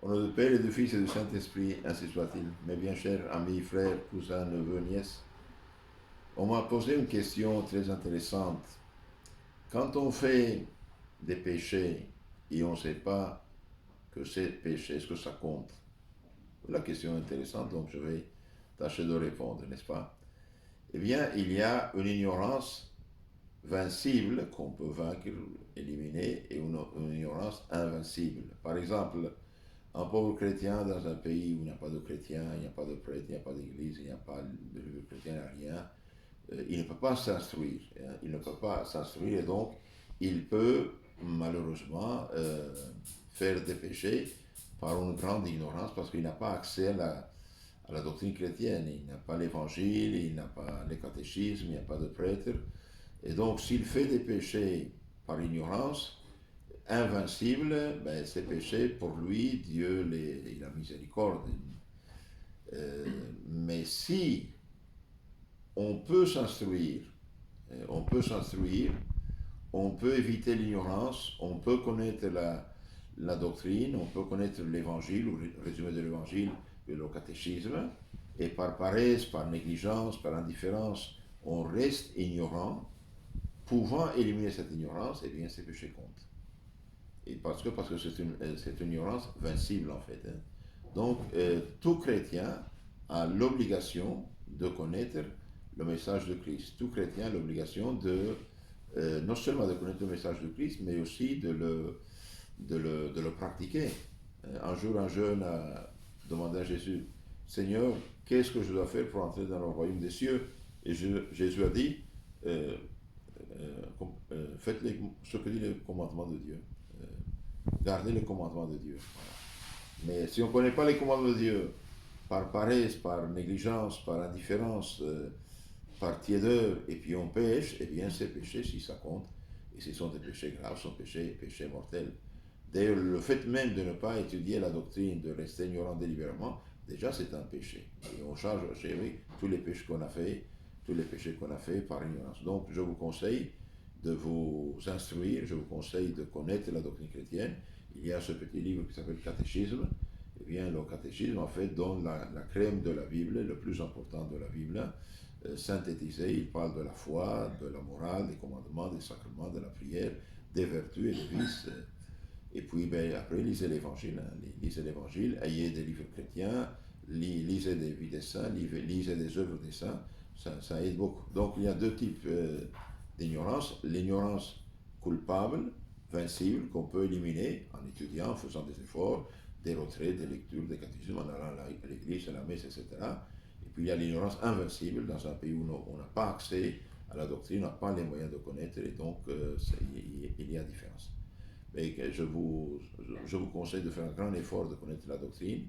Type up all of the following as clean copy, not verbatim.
Au nom du Père et du Fils et du Saint-Esprit, ainsi soit-il. Mes bien chers amis, frères, cousins, neveux, nièces, on m'a posé une question très intéressante. Quand on fait des péchés et on ne sait pas que c'est péché, est-ce que ça compte? La question est intéressante, donc je vais tâcher de répondre, n'est-ce pas? Eh bien, il y a une ignorance vincible qu'on peut vaincre, éliminer, et une ignorance invincible. Par exemple, un pauvre chrétien dans un pays où il n'y a pas de chrétiens, il n'y a pas de prêtre, il n'y a pas d'église, il n'y a pas de chrétien, il n'y a rien, il ne peut pas s'instruire. Il ne peut pas s'instruire et donc il peut malheureusement faire des péchés par une grande ignorance parce qu'il n'a pas accès à la doctrine chrétienne. Il n'a pas l'évangile, il n'a pas le catéchisme, il n'y a pas de prêtre. Et donc s'il fait des péchés par ignorance, invincible, ben, ces péchés, pour lui, Dieu il a miséricorde. Mais si on peut s'instruire, on peut éviter l'ignorance, on peut connaître la doctrine, on peut connaître l'évangile, ou le résumé de l'évangile, le catéchisme, et par paresse, par négligence, par indifférence, on reste ignorant, pouvant éliminer cette ignorance, et bien ces péchés comptent. Et parce que c'est une ignorance vincible en fait. Hein. Donc tout chrétien a l'obligation de connaître le message de Christ. Tout chrétien a l'obligation de non seulement de connaître le message de Christ, mais aussi de le pratiquer. Un jour, un jeune a demandé à Jésus, Seigneur, qu'est-ce que je dois faire pour entrer dans le royaume des cieux? Et Jésus a dit, faites ce que dit le commandement de Dieu. Gardez les commandements de Dieu. Voilà. Mais si on ne connaît pas les commandements de Dieu, par paresse, par négligence, par indifférence, par tiédeur, et puis on pêche, eh bien ces péchés, si ça compte, et ce sont des péchés graves, sont péchés mortels. D'ailleurs, le fait même de ne pas étudier la doctrine, de rester ignorant délibérément, déjà c'est un péché. Et on charge tous les péchés qu'on a fait, tous les péchés qu'on a fait par ignorance. Donc je vous conseille de vous instruire, je vous conseille de connaître la doctrine chrétienne. Il y a ce petit livre qui s'appelle Catéchisme. Eh bien, le catéchisme, en fait, donne la crème de la Bible, le plus important de la Bible, synthétisé. Il parle de la foi, de la morale, des commandements, des sacrements, de la prière, des vertus et des vices. Et puis, ben, après, lisez l'Évangile. Hein. Lisez l'Évangile, ayez des livres chrétiens, lisez des vies des saints, lisez des œuvres des saints. Ça aide beaucoup. Donc, il y a deux types d'ignorance. L'ignorance coupable, vincible, qu'on peut éliminer en étudiant, en faisant des efforts, des retraits, des lectures, des catéchismes, en allant à l'église, à la messe, etc. Et puis il y a l'ignorance invincible dans un pays où on n'a pas accès à la doctrine, on n'a pas les moyens de connaître, et donc il y a différence. Mais je vous conseille de faire un grand effort de connaître la doctrine,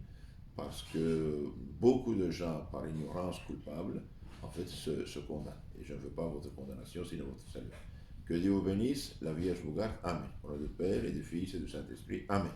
parce que beaucoup de gens, par ignorance coupable, en fait, se condamnent. Et je ne veux pas votre condamnation, sinon votre salut. Que Dieu vous bénisse, la Vierge vous garde. Amen. Au nom du Père et du Fils et du Saint-Esprit. Amen.